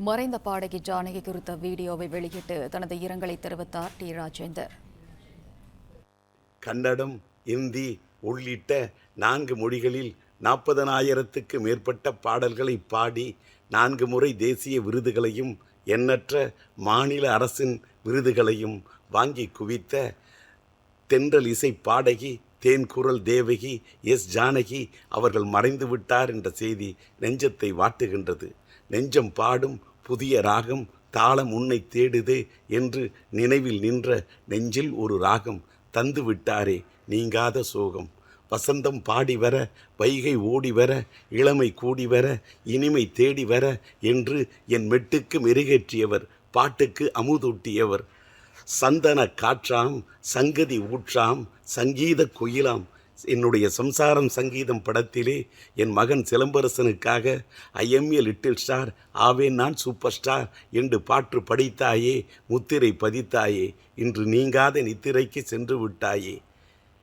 மறைந்த பாடகி ஜானகி குறித்த வீடியோவை வெளியிட்டு தனது இரங்கலை தெரிவித்தார் டி ராஜேந்தர். கன்னடம், இந்தி உள்ளிட்ட 4 மொழிகளில் 40,000க்கு மேற்பட்ட பாடல்களை பாடி 4 முறை தேசிய விருதுகளையும் எண்ணற்ற மாநில அரசின் விருதுகளையும் வாங்கி குவித்த தென்றல் இசை பாடகி தேன்குரல் தேவகி எஸ். ஜானகி அவர்கள் மறைந்து விட்டார் என்ற செய்தி நெஞ்சத்தை வாட்டுகின்றது. நெஞ்சம் பாடும் புதிய ராகம் தாளம் உன்னை தேடுதே என்று நினைவில் நின்ற நெஞ்சில் ஒரு ராகம் தந்து விட்டாரே நீங்காத சோகம். வசந்தம் பாடி வர, வைகை ஓடி வர, இளமை கூடி வர, இனிமை தேடி வர என்று என் மெட்டுக்கு மெருகேற்றியவர், பாட்டுக்கு அமுதூட்டியவர். சந்தன காற்றாம், சங்கதி ஊற்றாம், சங்கீத குயிலாம். என்னுடைய சம்சாரம் சங்கீதம் படத்திலே என் மகன் சிலம்பரசனுக்காக I am a little star, ஆவேன் நான் சூப்பர் ஸ்டார் என்று பாட்டு படித்தாயே, முத்திரை பதித்தாயே, இன்று நீங்காத நித்திரைக்கு சென்று விட்டாயே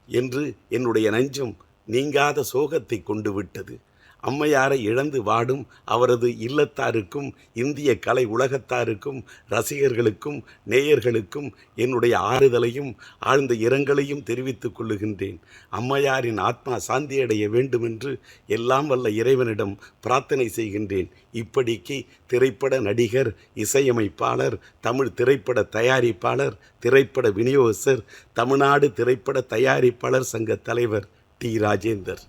என்று என்னுடைய நெஞ்சம் நீங்காத சோகத்தை கொண்டு விட்டது. அம்மையாரை இழந்து வாடும் அவரது இல்லத்தாருக்கும், இந்திய கலை உலகத்தாருக்கும், ரசிகர்களுக்கும், நேயர்களுக்கும் என்னுடைய ஆறுதலையும் ஆழ்ந்த இரங்கலையும் தெரிவித்துக் கொள்ளுகின்றேன். அம்மையாரின் ஆத்மா சாந்தியடைய வேண்டுமென்று எல்லாம் வல்ல இறைவனிடம் பிரார்த்தனை செய்கின்றேன். இப்படிக்கு திரைப்பட நடிகர், இசையமைப்பாளர், தமிழ் திரைப்பட தயாரிப்பாளர், திரைப்பட விநியோகஸ்தர், தமிழ்நாடு திரைப்பட தயாரிப்பாளர் சங்க தலைவர் டி. ராஜேந்தர்.